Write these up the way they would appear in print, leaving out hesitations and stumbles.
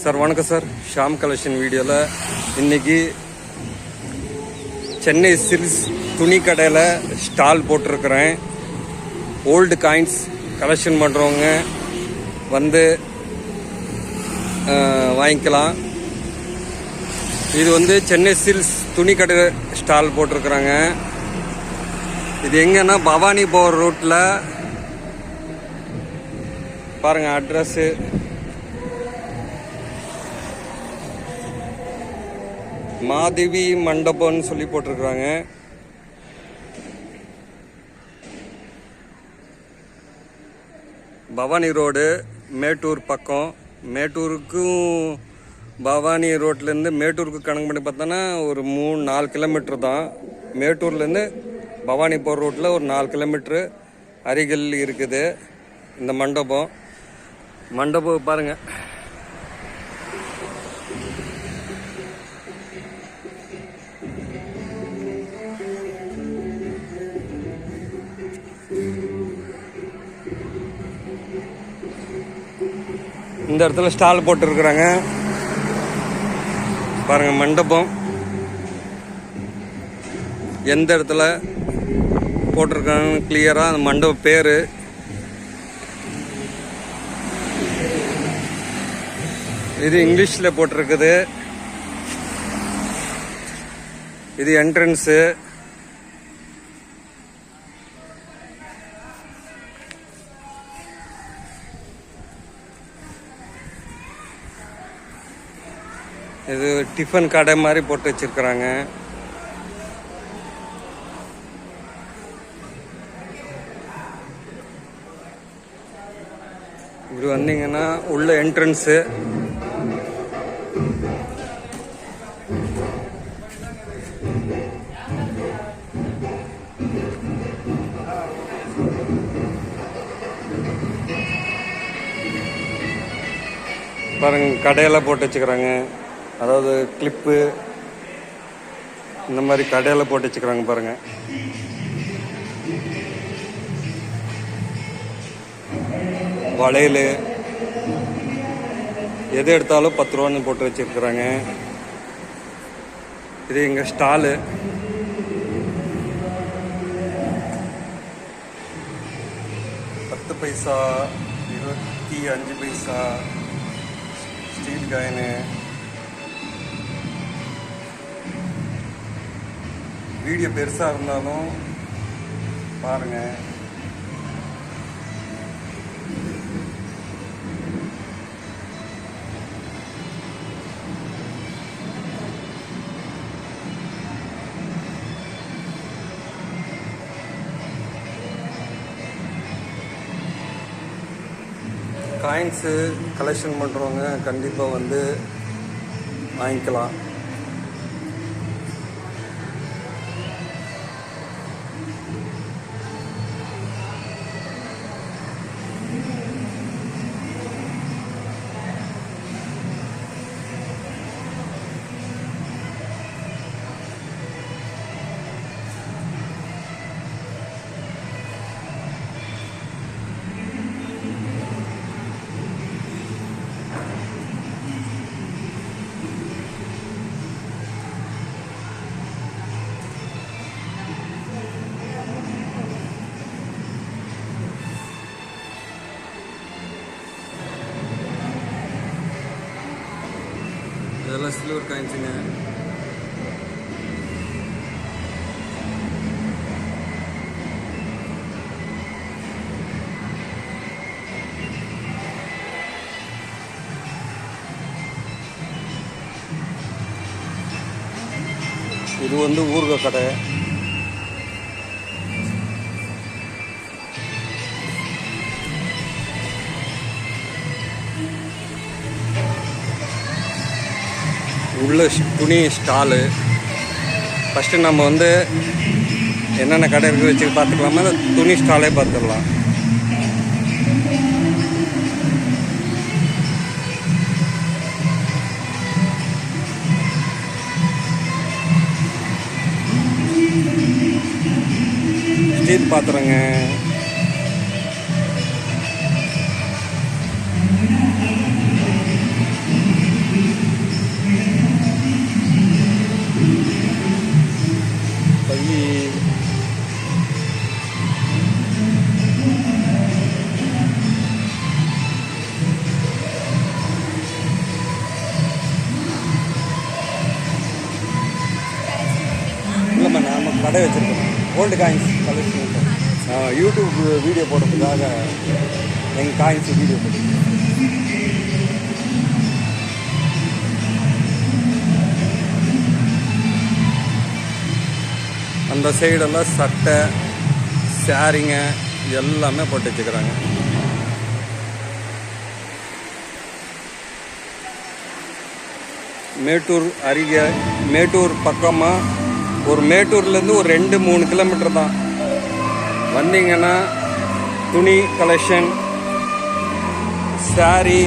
Sir வணக்கம் sir. Sham collection வீடியோவில் இன்றைக்கி சென்னை சில்க்ஸ் துணி கடையில் ஸ்டால் போட்டிருக்கிறேன். ஓல்டு காயின்ஸ் கலெக்ஷன் பண்ணுறவங்க வந்து வாங்கிக்கலாம். இது வந்து சென்னை சில்க்ஸ் துணி கடை ஸ்டால் போட்டிருக்குறாங்க. இது எங்கன்னா பவானி போகிற ரூட்டில் பாருங்கள் அட்ரஸ்ஸு. மாதேவி மண்டபம்னு சொல்லி போட்டிருக்கிறாங்க. பவானி ரோடு மேட்டூர் பக்கம். மேட்டூருக்கும் பவானி ரோட்லேருந்து மேட்டூருக்கு கணக்கு பண்ணி பார்த்தோன்னா ஒரு 3-4 கிலோமீட்டர் தான். மேட்டூர்லேருந்து பவானி போகிற ரோட்டில் ஒரு 4 கிலோமீட்ரு அருகில் இருக்குது இந்த மண்டபம். மண்டபம் பாருங்கள். இந்த இடத்துல ஸ்டால் போட்டுருக்குறாங்க பாருங்க. மண்டபம் எந்த இடத்துல போட்டிருக்காங்க கிளியராக அந்த மண்டப பேர். இது இங்கிலீஷில் போட்டிருக்குது. இது என்ட்ரன்ஸு. இது டிஃபன் கடை மாதிரி போட்டு வச்சிருக்கிறாங்க. இப்படி வந்தீங்கன்னா உள்ள என்ட்ரன்ஸு. பாருங்க கடையெல்லாம் போட்டு வச்சுக்கிறாங்க. அதாவது கிளிப்பு இந்த மாதிரி கடையில் போட்டு வச்சுக்கிறாங்க பாருங்க. வளையல் எது எடுத்தாலும் 10 ரூபான்னு போட்டு வச்சிருக்கிறாங்க. இது எங்கள் ஸ்டாலு. $10 பைசா, 25 பைசா ஸ்டீல் காயினு. வீடியோ பெருசாக இருந்தாலும் பாருங்கள். காயின்ஸு கலெக்ஷன் பண்ணுறவங்க கண்டிப்பாக வந்து வாங்கிக்கலாம். இதெல்லாம் சில்வர் காயின்ஸுங்க. இது வந்து ஊறுகாய் கடை. உள்ள துணி ஸ்டாலு. ஃபஸ்ட்டு நம்ம வந்து என்னென்ன கடை இருக்குது வச்சு பார்த்துக்கலாமா, அந்த துணி ஸ்டாலே பார்த்துடலாம். ஸ்டீல் பாத்திரங்க. கடை வச்சுருக்கோம். Old coins collection. YouTube video போடுறதுக்காக எங்கள் காயின்ஸ் வீடியோ போட்டு அந்த சைடெல்லாம் சட்டை, சாரிங்க எல்லாமே போட்டு வச்சுக்கிறாங்க. மேட்டூர் அருகே, மேட்டூர் பக்கமாக ஒரு மேட்டூர்லேருந்து ஒரு 2-3 கிலோமீட்டர் தான். வந்தீங்கன்னா துணி கலெக்ஷன், சாரி,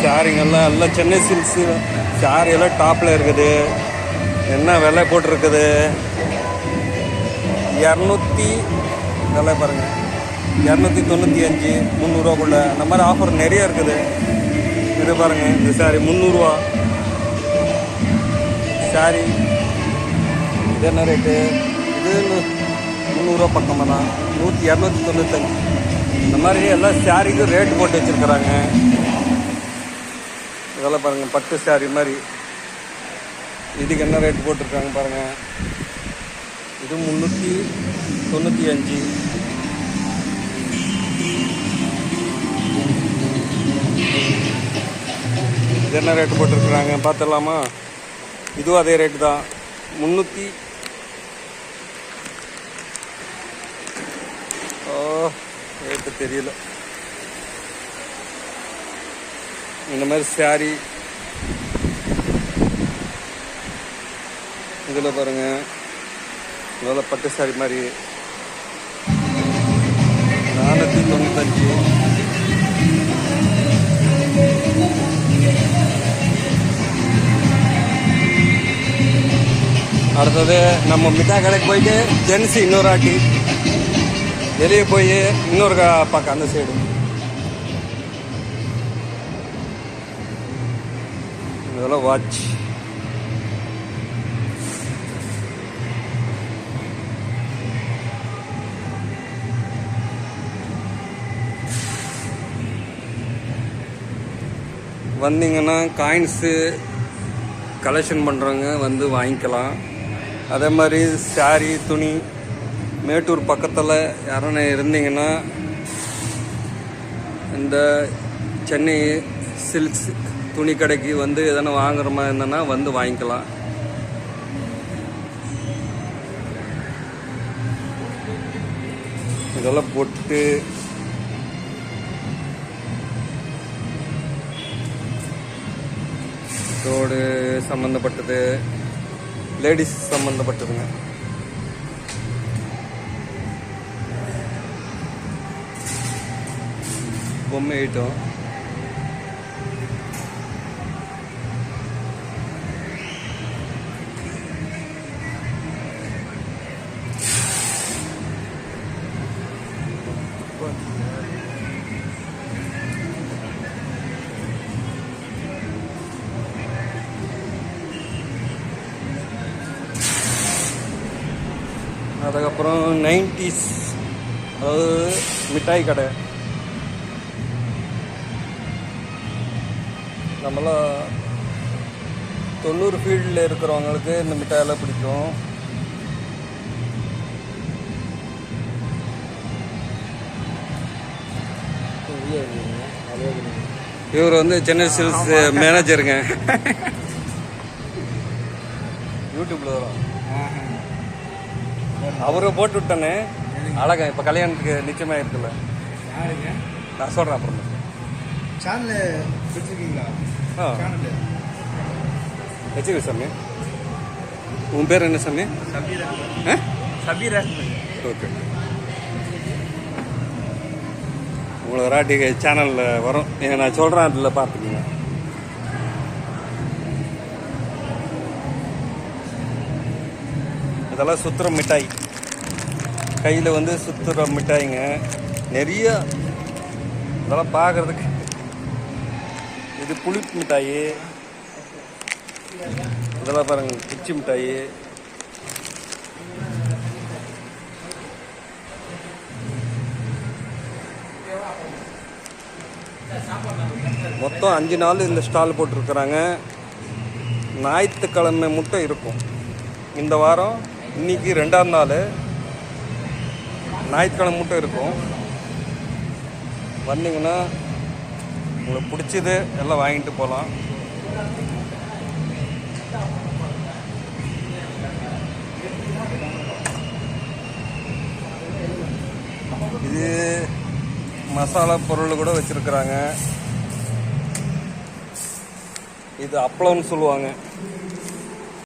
சாரிங்கெல்லாம் எல்லாம் சென்னை சில்க்ஸு சாரி எல்லாம் டாப்பில் இருக்குது. என்ன விலை போட்டிருக்குது? 200 விலை பாருங்கள், 295, 300ரூவாக்குள்ள. அந்த மாதிரி ஆஃபர் நிறைய இருக்குது. இது பாருங்கள், இந்த சாரி 300ரூவா சாரி. இது என்ன ரேட்டு? இது 300ரூவா பக்கமாக தான். 295. இந்த மாதிரி எல்லாம் சாரிக்கும் ரேட்டு போட்டு வச்சுருக்குறாங்க. இதெல்லாம் பாருங்கள், பட்டு சாரி மாதிரி. இதுக்கு என்ன ரேட் போட்டிருக்காங்க பாருங்கள். இது 395. இது என்ன ரேட்டு போட்டிருக்குறாங்க பார்த்துடலாமா? இதுவும் அதே ரேட்டு தான், 300. ரேட்டு தெரியல. இந்த மாதிரி சாரி இதில் பாருங்கள், இதெல்லாம் பட்டு சாரி மாதிரி 495. அடுத்தது நம்ம மிட்டாய் கடைக்கு போயிட்டு ஜென்ஸு இன்னொரு ஆட்டி வெளியே போய் இன்னொரு பார்க்க அந்த சைடு. இதெல்லாம் வாட்ச். வந்தீங்கன்னா காயின்ஸு கலெக்ஷன் பண்ணுறவங்க வந்து வாங்கிக்கலாம். அதே மாதிரி சாரி, துணி மேட்டூர் பக்கத்தில் யாரும் இருந்தீங்கன்னா இந்த சென்னை சில்க்ஸ் துணி கடைக்கு வந்து எதனா வாங்குற மாதிரி இருந்தேன்னா வந்து வாங்கிக்கலாம். இதெல்லாம் போட்டு ரோடு சம்மந்தப்பட்டது, லேடிஸ் சம்மந்தப்பட்டதுங்க. பொம்மை ஐட்டம். அதுக்கப்புறம் 90s, அதாவது மிட்டாய் கடை. நம்மளாம் 90 ஃபீல்டில் இருக்கிறவங்களுக்கு இந்த மிட்டாயெல்லாம் பிடிக்கும். இவர் வந்து சென்னை சில்க்ஸ் மேனேஜருங்க. யூடியூப்பில் வரும். அவரை போட்டு விட்டானே அழகா. இப்போ கல்யாணத்துக்கு நிச்சயமாக இருக்குல்ல, நான் சொல்கிறேன் அப்புறம். சேனல் வச்சுருக்கீங்களா? வச்சுக்க சாமி. உன் பேர் என்ன சாமி? சபீரா. ஓகே. உங்களுக்கு ராட்டி சேனலில் வரும், நான் சொல்கிறேன், அதில் பார்த்துக்கோங்க. இதெல்லாம் சுத்துற மிட்டாய், கையில் வந்து சுத்துற மிட்டாய்ங்க நிறைய. இதெல்லாம் பார்க்குறதுக்கு இது புளிப்பு மிட்டாய், இதெல்லாம் பாருங்க குச்சி மிட்டாய். மொத்தம் 5 நாள் இந்த ஸ்டால் போட்டிருக்கிறாங்க. ஞாயிற்றுக்கிழமை மட்டும் இருக்கும். இந்த வாரம் இன்னைக்கு 2ஆம் நாள், ஞாயிற்றுக்கிழமை மட்டும் இருக்கும். வந்தீங்கன்னா உங்களுக்கு பிடிச்சது எல்லாம் வாங்கிட்டு போகலாம். இது மசாலா பொருள் கூட வச்சிருக்கிறாங்க. இது அப்பளம்னு சொல்லுவாங்க.